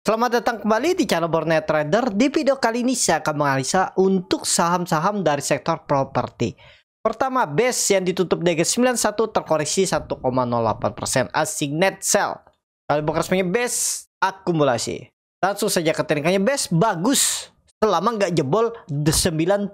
Selamat datang kembali di channel Borneo Trader. Di video kali ini saya akan menganalisa untuk saham-saham dari sektor properti. Pertama, BES yang ditutup di harga 91 terkoreksi 1,08%. Asing net sell. Kalau bukan resminya BES akumulasi. Langsung saja ke teknikannya. BES bagus selama nggak jebol 90.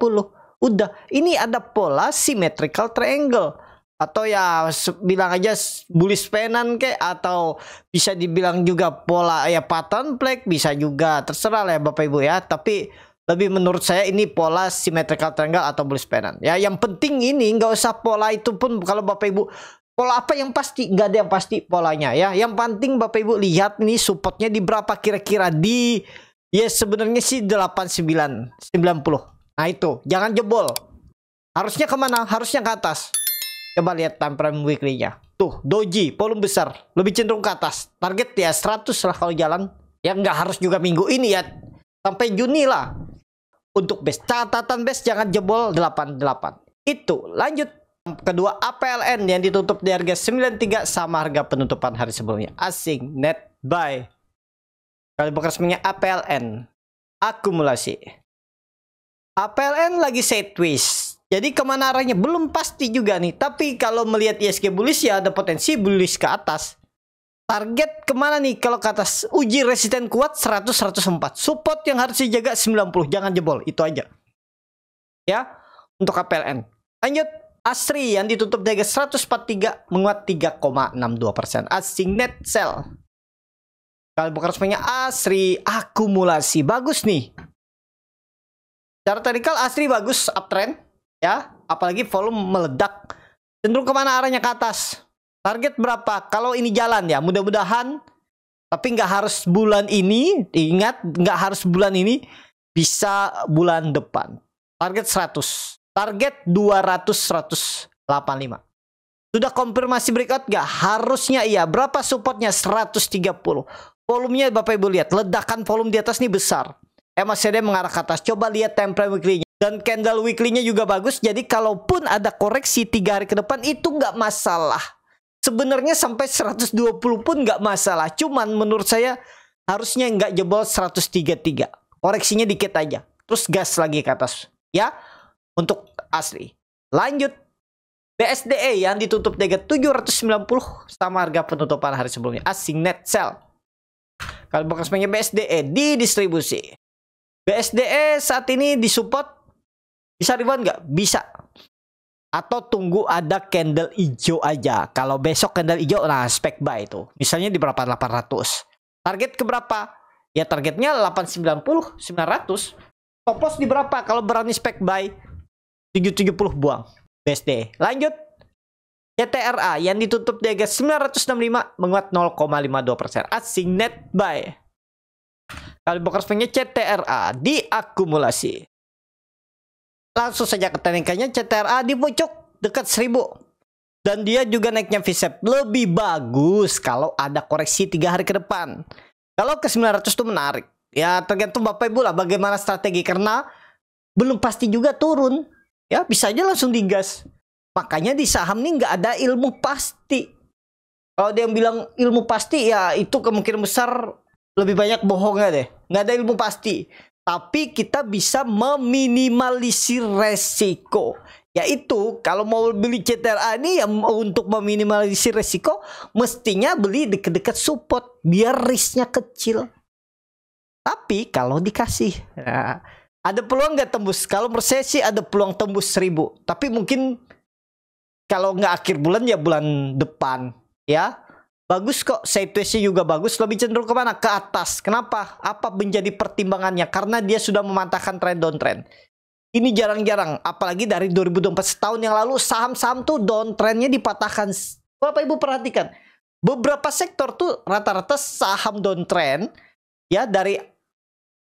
Udah, ini ada pola symmetrical triangle. Atau ya bilang aja bullish pennant kayak, atau bisa dibilang juga pola ya pattern flag, bisa juga, terserah lah ya Bapak Ibu ya. Tapi lebih menurut saya ini pola symmetrical triangle atau bullish pennant ya. Yang penting ini nggak usah pola itu pun, kalau Bapak Ibu pola apa yang pasti, nggak ada yang pasti polanya ya. Yang penting Bapak Ibu lihat nih supportnya di berapa kira-kira, di ya sebenarnya sih 89 90. Nah itu jangan jebol. Harusnya kemana? Harusnya ke atas. Coba lihat time frame weekly-nya. Tuh, doji, volume besar. Lebih cenderung ke atas. Target ya 100 lah kalau jalan. Ya nggak harus juga minggu ini ya. Sampai Juni lah. Untuk BES. Catatan BES jangan jebol 88. Itu. Lanjut. Kedua, APLN yang ditutup di harga 93 sama harga penutupan hari sebelumnya. Asing net buy. Kalau bukan resminya APLN. Akumulasi. APLN lagi sideways. Jadi kemana arahnya belum pasti juga nih. Tapi kalau melihat ISG bullish ya ada potensi bullish ke atas. Target kemana nih kalau ke atas? Uji resisten kuat 100-104. Support yang harus dijaga 90. Jangan jebol. Itu aja. Ya. Untuk APLN. Lanjut. ASRI yang ditutup di harga 143 menguat 3,62%. Asing net sell. Kalau bukan resminya ASRI akumulasi. Bagus nih. Secara teknikal ASRI bagus uptrend. Ya, apalagi volume meledak, cenderung kemana arahnya ke atas. Target berapa? Kalau ini jalan ya, mudah-mudahan. Tapi nggak harus bulan ini. Ingat, nggak harus bulan ini. Bisa bulan depan. Target 100. Target 200-185. Sudah konfirmasi breakout nggak? Harusnya iya. Berapa supportnya? 130. Volumenya Bapak Ibu lihat. Ledakan volume di atas ini besar. MACD mengarah ke atas. Coba lihat time frame weekly-nya. Dan candle weekly-nya juga bagus. Jadi kalaupun ada koreksi 3 hari ke depan itu nggak masalah. Sebenarnya sampai 120 pun nggak masalah. Cuman menurut saya harusnya nggak jebol 133. Koreksinya dikit aja. Terus gas lagi ke atas. Ya. Untuk ASRI. Lanjut. BSDE yang ditutup dengan 790 sama harga penutupan hari sebelumnya. Asing net sell. Kalau bukan semuanya BSDE di distribusi. BSDE saat ini disupport. Bisa rebound nggak? Bisa. Atau tunggu ada candle hijau aja. Kalau besok candle hijau, nah spek buy itu. Misalnya di berapa? 800. Target ke berapa? Ya targetnya 890, 900. Stop loss di berapa? Kalau berani spek buy, 770 buang. BSD. Lanjut. CTRA yang ditutup di harga 965 menguat 0,52%. Asing net buy. Kalau bukan resminya CTRA diakumulasi. Langsung saja ke teknikanya. CTRA di pucuk dekat 1000. Dan dia juga naiknya V-shape lebih bagus kalau ada koreksi 3 hari ke depan. Kalau ke 900 itu menarik. Ya tergantung Bapak Ibu lah bagaimana strategi. Karena belum pasti juga turun. Ya bisa aja langsung digas. Makanya di saham ini nggak ada ilmu pasti. Kalau dia bilang ilmu pasti ya itu kemungkinan besar lebih banyak bohongnya deh. Nggak ada ilmu pasti. Tapi kita bisa meminimalisir resiko. Yaitu kalau mau beli CTRA ini ya untuk meminimalisir resiko mestinya beli dekat-dekat support biar risknya kecil. Tapi kalau dikasih ya, ada peluang nggak tembus? Kalau menurut saya sih ada peluang tembus 1000. Tapi mungkin kalau nggak akhir bulan ya bulan depan ya. Bagus kok, sideways-nya juga bagus. Lebih cenderung kemana? Ke atas. Kenapa? Apa menjadi pertimbangannya? Karena dia sudah mematahkan trend downtrend. Ini jarang-jarang. Apalagi dari 2024 setahun yang lalu, saham-saham tuh downtrendnya dipatahkan. Bapak Ibu perhatikan. Beberapa sektor tuh rata-rata saham downtrend. Ya dari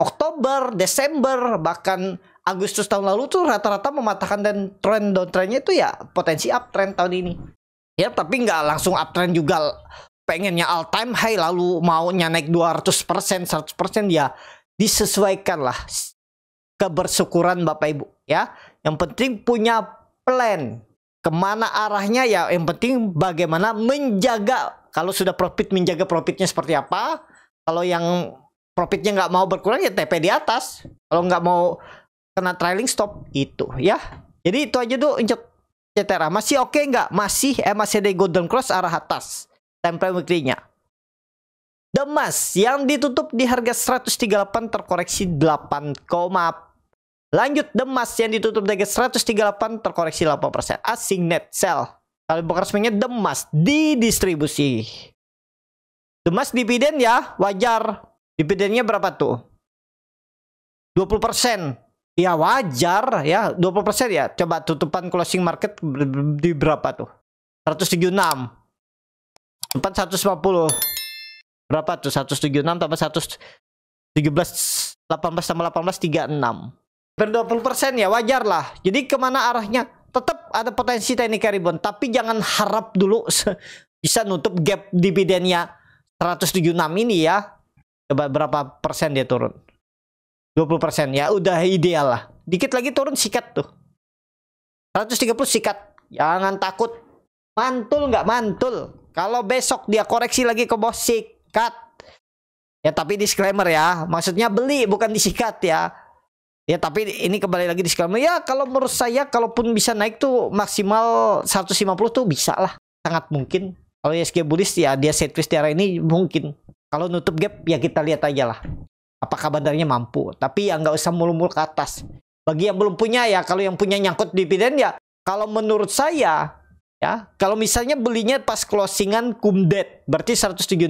Oktober, Desember, bahkan Agustus tahun lalu tuh rata-rata mematahkan dan trend downtrendnya itu ya potensi uptrend tahun ini. Ya, tapi nggak langsung uptrend juga, pengennya all time high lalu maunya naik 200%, 100% ya disesuaikan lah kebersyukuran Bapak Ibu ya. Yang penting punya plan kemana arahnya ya, yang penting bagaimana menjaga. Kalau sudah profit, menjaga profitnya seperti apa. Kalau yang profitnya nggak mau berkurang ya TP di atas. Kalau nggak mau kena trailing stop itu ya. Jadi itu aja tuh untuk CTRA. Masih oke nggak? Masih MACD golden cross arah atas. Time frame weekly-nya. Demas yang ditutup di harga 138 terkoreksi 8, lanjut Demas yang ditutup di harga 138 terkoreksi 8%. Asing net sell. Kalau bukan resminya Demas didistribusi. Demas dividen ya, wajar. Dividennya berapa tuh? 20%. Ya wajar ya, 20% ya. Coba tutupan closing market di berapa tuh? 176. 150. Berapa tuh? 176 tambah 117, 18 tambah 18, 36. 20% ya, wajar lah. Jadi kemana arahnya? Tetap ada potensi teknik rebound, tapi jangan harap dulu bisa nutup gap dividennya 176 ini ya. Coba berapa persen dia turun? 20% ya, udah ideal lah. Dikit lagi turun sikat tuh. 130 sikat. Jangan takut. Mantul nggak mantul. Kalau besok dia koreksi lagi ke bawah sikat. Ya tapi disclaimer ya. Maksudnya beli bukan disikat ya. Ya tapi ini kembali lagi disclaimer. Ya kalau menurut saya kalaupun bisa naik tuh maksimal 150 tuh bisa lah. Sangat mungkin. Kalau ISG bullish ya dia sideways di arah ini mungkin. Kalau nutup gap ya kita lihat aja lah. Apakah bandarnya mampu. Tapi ya nggak usah mulu-mulu ke atas. Bagi yang belum punya ya. Kalau yang punya nyangkut dividen ya. Kalau menurut saya. Ya. Kalau misalnya belinya pas closingan kumdet. Berarti 176.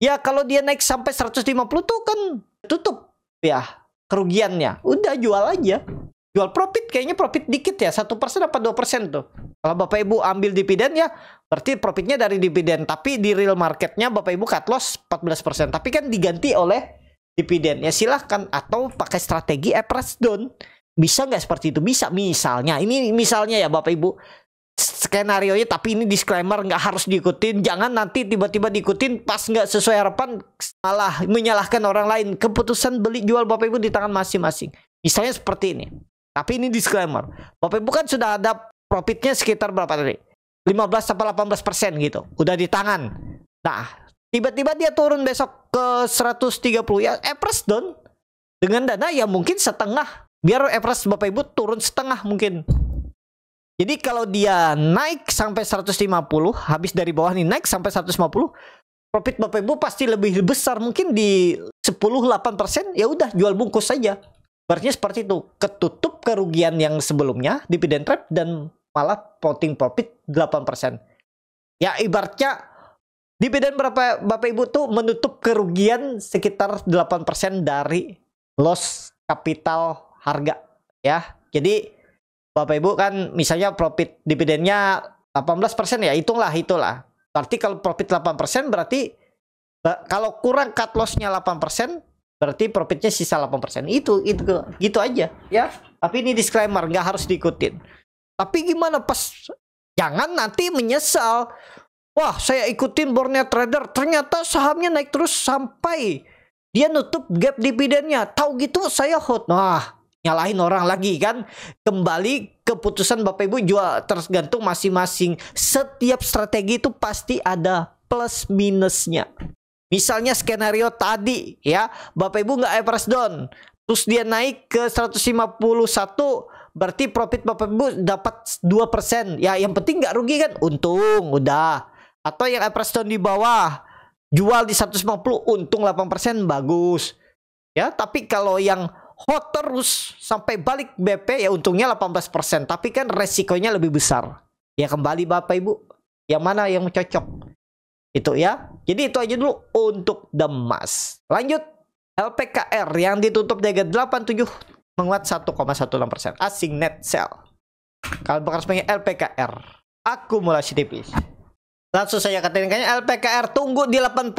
Ya kalau dia naik sampai 150 tuh kan tutup. Ya. Kerugiannya. Udah jual aja. Jual profit. Kayaknya profit dikit ya. 1% apa 2% tuh. Kalau Bapak Ibu ambil dividen ya. Berarti profitnya dari dividen. Tapi di real marketnya Bapak Ibu cut loss 14%. Tapi kan diganti oleh dividen ya, silahkan. Atau pakai strategi average down. Bisa nggak seperti itu? Bisa. Misalnya ini misalnya ya Bapak Ibu, skenario nya, tapi ini disclaimer, nggak harus diikutin. Jangan nanti tiba-tiba diikutin pas nggak sesuai harapan malah menyalahkan orang lain. Keputusan beli jual Bapak Ibu di tangan masing-masing. Misalnya seperti ini. Tapi ini disclaimer, Bapak Ibu kan sudah ada profitnya sekitar berapa tadi? 15 sampai 18% gitu. Udah di tangan. Nah, tiba-tiba dia turun besok ke 130 ya, average down dengan dana ya mungkin setengah. Biar average Bapak Ibu turun setengah mungkin. Jadi kalau dia naik sampai 150, habis dari bawah nih naik sampai 150, profit Bapak Ibu pasti lebih besar, mungkin di 10-8%, ya udah jual bungkus saja. Berarti seperti itu, ketutup kerugian yang sebelumnya dividend trap dan malah floating profit 8%. Ya ibaratnya dividen berapa Bapak Ibu tuh menutup kerugian sekitar 8% dari loss kapital harga ya. Jadi Bapak Ibu kan misalnya profit dividennya 18% ya, itulah. Berarti kalau profit 8% berarti kalau kurang cut loss-nya 8%, berarti profitnya sisa 8%. Itu gitu aja ya. Tapi ini disclaimer, nggak harus diikutin. Tapi gimana pas jangan nanti menyesal. Wah, saya ikutin Borneo Trader, ternyata sahamnya naik terus sampai dia nutup gap dividennya. Tahu gitu saya hold. Nah, nyalahin orang lagi kan. Kembali keputusan Bapak Ibu jual, tergantung masing-masing. Setiap strategi itu pasti ada plus minusnya. Misalnya skenario tadi ya, Bapak Ibu nggak average down, terus dia naik ke 151, berarti profit Bapak Ibu dapat 2%. Ya yang penting nggak rugi kan, untung udah. Atau yang average down di bawah, jual di 150, untung 8%, bagus. Ya, tapi kalau yang hot terus sampai balik BP ya untungnya 18%, tapi kan resikonya lebih besar. Ya kembali Bapak Ibu, yang mana yang cocok. Itu ya. Jadi itu aja dulu untuk Demas. Lanjut LPKR yang ditutup di harga 87 menguat 1,16%. Asing net sell. Kalau bekas LPKR akumulasi tipis. Langsung saya katakan kayaknya LPKR tunggu di 80.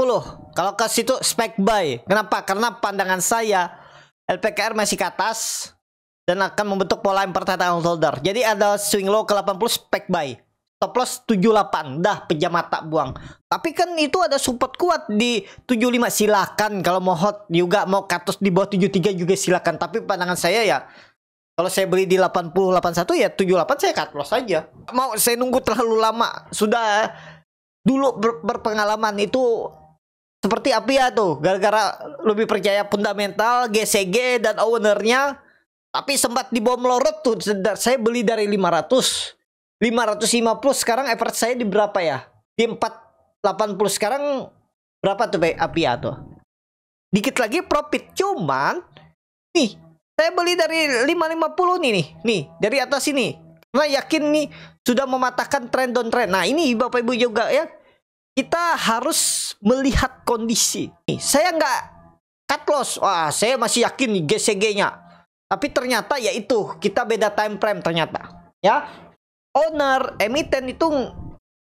Kalau ke situ spek buy. Kenapa? Karena pandangan saya LPKR masih ke atas dan akan membentuk pola yang pertahanan holder. Jadi ada swing low ke 80 spek buy. Stop loss 78, dah pejam mata buang. Tapi kan itu ada support kuat di 75, silakan. Kalau mau hot juga, mau katus di bawah 73 juga silakan. Tapi pandangan saya ya, kalau saya beli di 80, 81 ya 78 saya cut loss saja. Mau saya nunggu terlalu lama. Sudah dulu berpengalaman itu seperti Apia tuh, gara-gara lebih percaya fundamental, GCG dan ownernya, tapi sempat dibom melorot tuh. Saya beli dari 500, 550, sekarang average saya di berapa ya? Di 480. Sekarang berapa tuh Apia tuh? Dikit lagi profit, cuman nih saya beli dari 550 nih dari atas ini. Karena yakin nih sudah mematahkan trend on trend. Nah, ini Bapak Ibu juga ya. Kita harus melihat kondisi. Nih, saya nggak cut loss. Wah, saya masih yakin nih GCG-nya. Tapi ternyata ya itu, kita beda time frame ternyata. Ya, owner, emiten itu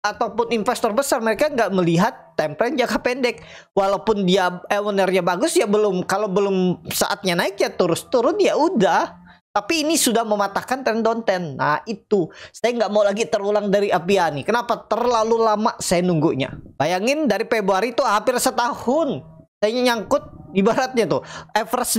ataupun investor besar, mereka nggak melihat time frame jangka pendek. Walaupun dia ownernya bagus ya belum. Kalau belum saatnya naik ya terus turun ya udah. Tapi ini sudah mematahkan trend on trend. Nah itu, saya nggak mau lagi terulang dari Apia nih. Kenapa? Terlalu lama saya nunggunya. Bayangin dari Februari itu hampir setahun. Saya nyangkut ibaratnya tuh. Average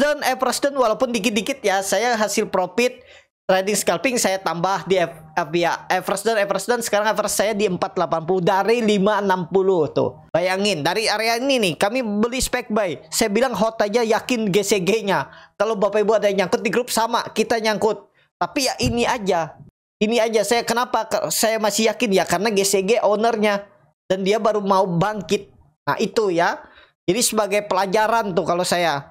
down walaupun dikit-dikit ya. Saya hasil profit, trading scalping saya tambah di Apia. Average down, sekarang average saya di 480 dari 560 tuh. Bayangin, dari area ini nih, kami beli spec buy. Saya bilang hot aja, yakin GCG-nya. Kalau Bapak Ibu ada yang nyangkut di grup sama, kita nyangkut. Tapi ya ini aja. Saya kenapa saya masih yakin ya karena GCG ownernya dan dia baru mau bangkit. Nah, itu ya. Jadi sebagai pelajaran tuh kalau saya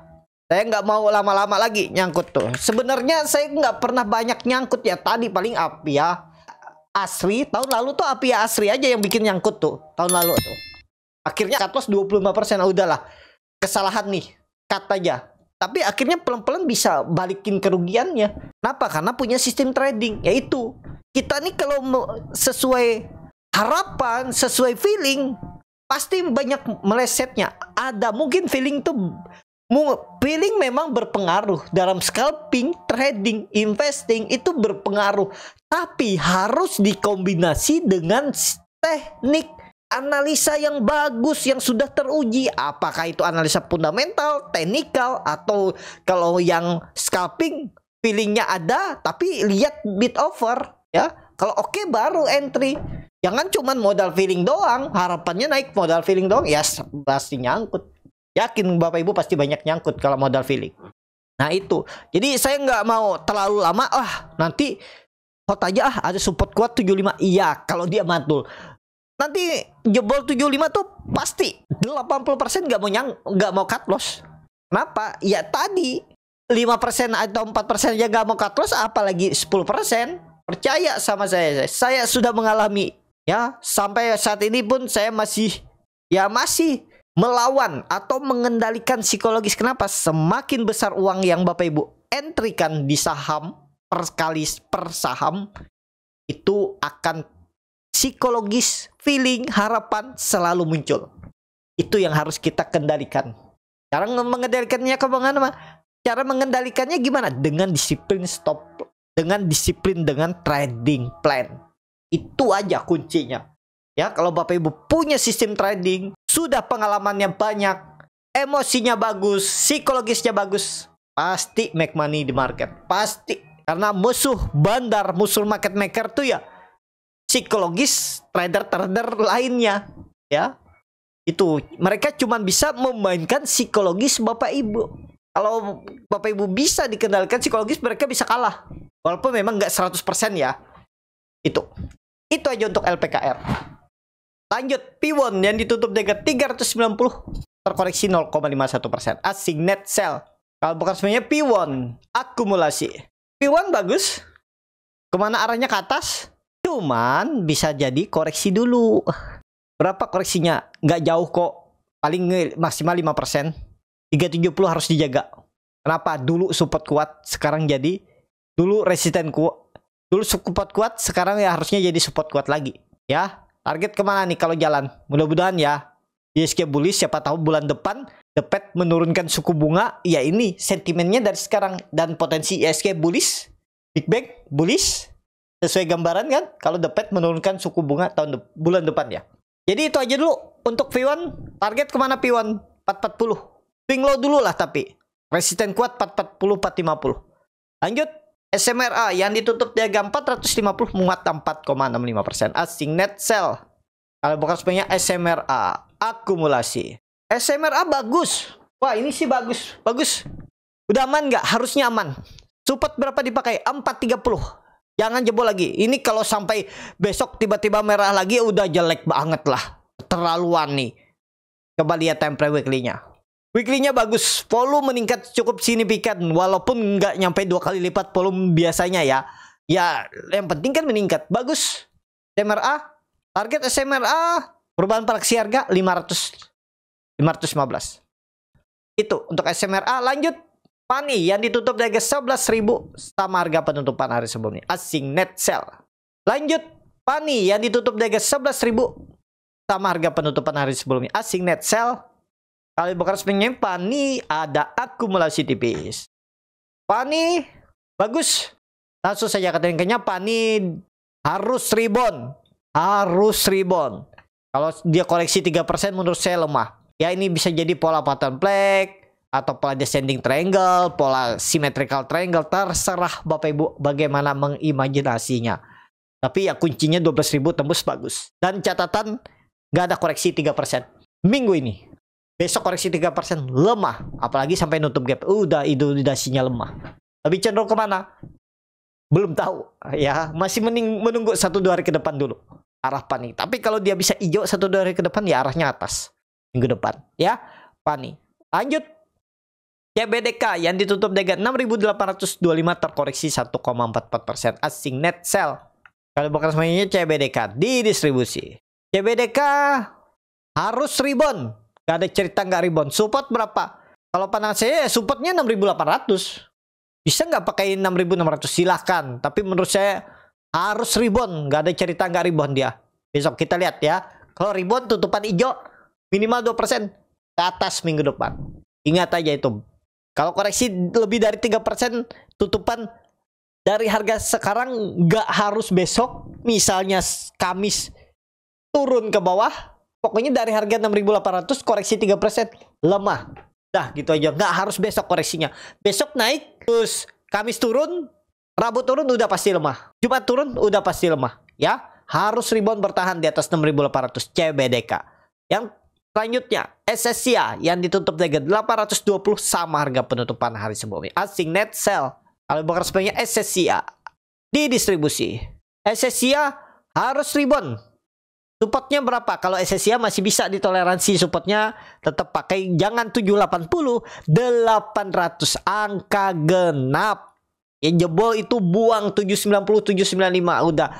nggak mau lama-lama lagi nyangkut tuh. Sebenarnya saya nggak pernah banyak nyangkut ya. Tadi paling Apia Asri. Tahun lalu tuh Apia Asri aja yang bikin nyangkut tuh. Tahun lalu tuh. Akhirnya cut loss 25%. Udahlah. Kesalahan nih. Cut aja. Tapi akhirnya pelan-pelan bisa balikin kerugiannya. Kenapa? Karena punya sistem trading. Yaitu. Kita nih kalau sesuai harapan, sesuai feeling, pasti banyak melesetnya. Ada. Mungkin feeling tuh... Feeling memang berpengaruh dalam scalping, trading, investing itu berpengaruh. Tapi harus dikombinasi dengan teknik analisa yang bagus, yang sudah teruji. Apakah itu analisa fundamental, teknikal, atau kalau yang scalping feelingnya ada, tapi lihat bid offer ya. Kalau oke, baru entry. Jangan cuman modal feeling doang, harapannya naik modal feeling doang, ya pasti nyangkut. Yakin Bapak Ibu pasti banyak nyangkut kalau modal feeling. Nah itu. Jadi saya nggak mau terlalu lama. Nanti hot aja ada support kuat 75. Iya kalau dia mantul. Nanti jebol 75 tuh pasti 80% nggak mau cut loss. Kenapa? Ya tadi 5% atau 4% aja nggak mau cut loss, apalagi 10%. Percaya sama saya. Saya sudah mengalami ya. Sampai saat ini pun saya masih melawan atau mengendalikan psikologis. Kenapa? Semakin besar uang yang Bapak Ibu entrykan di saham per saham, itu akan psikologis, feeling, harapan selalu muncul. Itu yang harus kita kendalikan. Cara mengendalikannya kemana? Cara mengendalikannya gimana? Dengan disiplin stop, dengan disiplin dengan trading plan. Itu aja kuncinya. Ya, kalau Bapak Ibu punya sistem trading, sudah pengalamannya banyak, emosinya bagus, psikologisnya bagus, pasti make money di market. Pasti. Karena musuh bandar, musuh market maker tuh ya psikologis trader-trader lainnya. Ya. Itu mereka cuma bisa memainkan psikologis Bapak Ibu. Kalau Bapak Ibu bisa dikendalikan psikologis, mereka bisa kalah. Walaupun memang nggak 100% ya. Itu aja untuk LPKR. Lanjut, P1 yang ditutup dengan 390 terkoreksi 0,51%. Asing net sell. Kalau bukan sebenarnya P1 akumulasi. P1 bagus. Kemana arahnya ke atas? Cuman bisa jadi koreksi dulu. Berapa koreksinya? Nggak jauh kok. Paling maksimal 5%. 370 harus dijaga. Kenapa? Dulu support kuat, sekarang jadi. Dulu resisten kuat. Dulu support kuat, sekarang ya harusnya jadi support kuat lagi. Ya. Target kemana nih kalau jalan? Mudah-mudahan ya ISG bullish. Siapa tahu bulan depan The Fed menurunkan suku bunga. Ya ini sentimennya dari sekarang. Dan potensi ISG bullish, Big Bang bullish. Sesuai gambaran kan? Kalau The Fed menurunkan suku bunga bulan depan ya. Jadi itu aja dulu untuk P1. Target kemana P1? 440. Swing low dulu lah tapi. Resisten kuat 440, 450. Lanjut. SMRA yang ditutup di harga 450 menguat 4,65%. Asing net sell. Kalau bukan sebenarnya SMRA akumulasi. SMRA bagus. Wah, ini sih bagus. Bagus. Udah aman nggak? Harusnya aman. Support berapa dipakai? 430. Jangan jebol lagi. Ini kalau sampai besok tiba-tiba merah lagi udah jelek banget lah. Terlaluan nih. Coba lihat time frame weekly-nya. Weekly-nya bagus. Volume meningkat cukup signifikan. Walaupun nggak nyampe 2 kali lipat volume biasanya ya. Ya, yang penting kan meningkat. Bagus. SMRA. Target SMRA. Perubahan praksi harga 515. Itu untuk SMRA. Lanjut. Pani yang ditutup di harga 11.000 sama harga penutupan hari sebelumnya. Asing net sell. Lanjut. Pani yang ditutup di harga 11.000 sama harga penutupan hari sebelumnya. Asing net sell. Kalau bukan resminya Pani ada akumulasi tipis. Pani bagus. Langsung saja katanya Pani harus rebound. Harus rebound. Kalau dia koreksi 3% menurut saya lemah. Ya ini bisa jadi pola pattern flag atau pola descending triangle, pola symmetrical triangle, terserah Bapak Ibu bagaimana mengimajinasinya. Tapi ya kuncinya 12.000 tembus bagus. Dan catatan nggak ada koreksi 3% minggu ini. Besok koreksi 3% lemah, apalagi sampai nutup gap. Udah idolidasinya lemah. Tapi cenderung kemana? Belum tahu ya, masih menunggu 1-2 hari ke depan dulu arah Pani. Tapi kalau dia bisa hijau 1-2 hari ke depan ya arahnya atas minggu depan ya. Pani. Lanjut. CBDK yang ditutup dengan 6.825 terkoreksi 1,44%. Asing net sell. Kalau bukan semuanya CBDK di distribusi. CBDK harus rebound. Gak ada cerita nggak rebound. Support berapa? Kalau pandangan saya supportnya 6.800. Bisa nggak pakai 6.600? Silahkan. Tapi menurut saya harus rebound. Gak ada cerita nggak rebound dia. Besok kita lihat ya. Kalau rebound tutupan hijau minimal 2% ke atas minggu depan. Ingat aja itu. Kalau koreksi lebih dari 3% tutupan dari harga sekarang nggak harus besok. Misalnya Kamis turun ke bawah. Pokoknya dari harga 6.800 koreksi 3% lemah. Dah gitu aja. Nggak harus besok koreksinya. Besok naik terus Kamis turun. Rabu turun udah pasti lemah. Jumat turun udah pasti lemah. Ya harus rebound bertahan di atas 6.800 CBDK. Yang selanjutnya, SSIA yang ditutup dengan 820 sama harga penutupan hari sebelumnya. Asing net sell. Kalau bukan resminya SSIA di distribusi. SSIA harus rebound. Supportnya berapa? Kalau SSIA masih bisa ditoleransi supportnya, tetap pakai. Jangan 780, 800 angka genap. Yang jebol itu buang 790, 795 udah.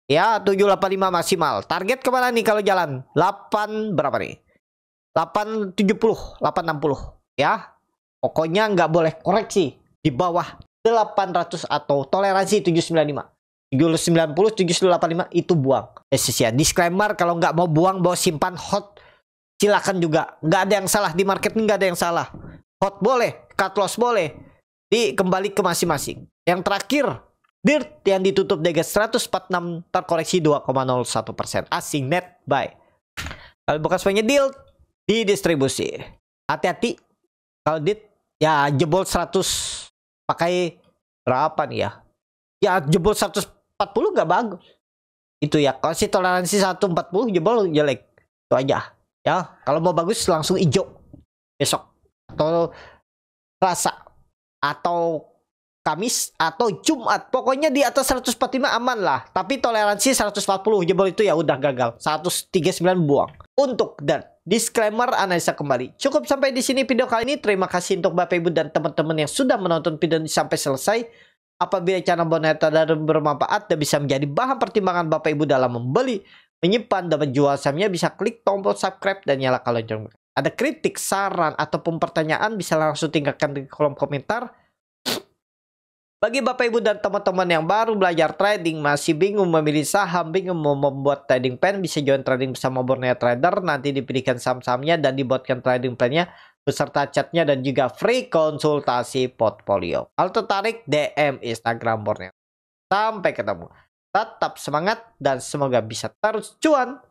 Ya 785 maksimal. Target kemana nih kalau jalan? 8 berapa nih? 870, 860 ya. Pokoknya nggak boleh koreksi di bawah 800 atau toleransi 795. 790, 785 itu buang. Ya. Disclaimer kalau nggak mau buang, bawa simpan hot. Silakan juga. Nggak ada yang salah di market ini, nggak ada yang salah. Hot boleh, cut loss boleh. Kembali ke masing-masing. Yang terakhir, DIRT yang ditutup dengan 146 terkoreksi 2,01%. Asing net buy. Kalau bukan semuanya DIRT di distribusi. Hati-hati kalau DIRT ya jebol 100 pakai berapa nih ya? Ya jebol 140 nggak bagus. Itu ya. Kalau si toleransi 140 jebol jelek. Itu aja. Ya, kalau mau bagus langsung hijau besok atau Selasa atau Kamis atau Jumat. Pokoknya di atas 145 aman lah. Tapi toleransi 140 jebol itu ya udah gagal. 139 buang. Untuk dan disclaimer analisa kembali. Cukup sampai di sini video kali ini. Terima kasih untuk Bapak Ibu dan teman-teman yang sudah menonton video ini sampai selesai. Apabila channel Boneta dan bermanfaat dan bisa menjadi bahan pertimbangan Bapak Ibu dalam membeli, menyimpan, dan menjual sahamnya, bisa klik tombol subscribe dan nyalakan lonceng. Ada kritik, saran, ataupun pertanyaan bisa langsung tinggalkan di kolom komentar. Bagi Bapak Ibu dan teman-teman yang baru belajar trading, masih bingung memilih saham, bingung mau membuat trading plan, bisa join trading bersama Borneo Trader. Nanti dipilihkan saham-sahamnya dan dibuatkan trading plan-nya beserta chatnya dan juga free konsultasi portfolio. Kalau tertarik, DM Instagram Borneo. Sampai ketemu. Tetap semangat dan semoga bisa terus cuan.